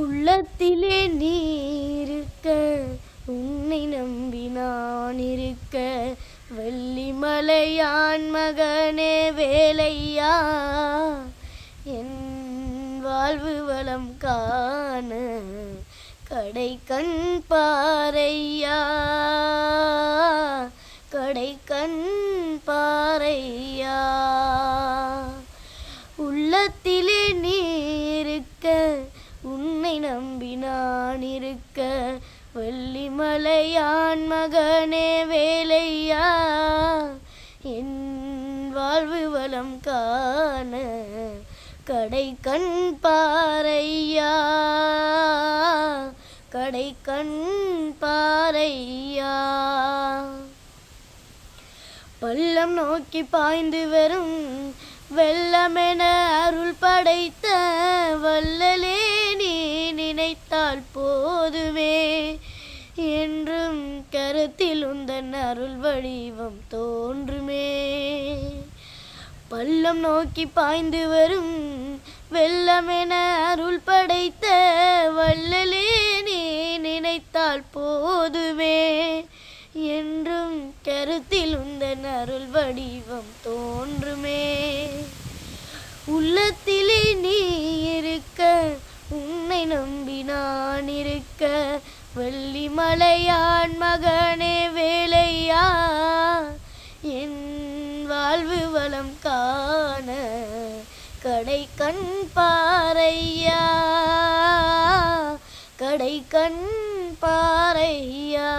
உள்ளத்திலே நீ இருக்க, உன்னை நம்பி நான் இருக்க, வெள்ளிமலையான் மகனே வேலையா, என் வாழ்வு வளம் காண கடை கண் பாரையா, கடை கண் பாரையா. உள்ளத்திலே நீ இருக்க, உன்னை நம்பி நான் இருக்க, வெள்ளிமலையான் மகனே வேலையா, என் வாழ்வு வளம் காண கடை கண் பாரையா, கடை கண் பாரையா. பள்ளம் நோக்கி பாய்ந்து வரும் வெள்ளமென அருள் படைத்த வள்ளலே, நீ நினைத்தால் போதுமே, என்றும் கருத்தில் உந்தன் அருள் வடிவம் தோன்றுமே. பள்ளம் நோக்கி பாய்ந்து வரும் வெள்ளமென அருள் படைத்த வள்ளலே, நீ நினைத்தால் போதுமே, என்றும் கருத்தில் உந்தன் அருள் வடிவம் தோன்றுமே. உள்ளத்திலே நீ இருக்க, உன்னை நம்பி நான் இருக்க, வெள்ளிமலையான் மகனே வேலையா, என் வாழ்வு வளம் காண கடை கண் பாரையா, கடை கண் பாரையா.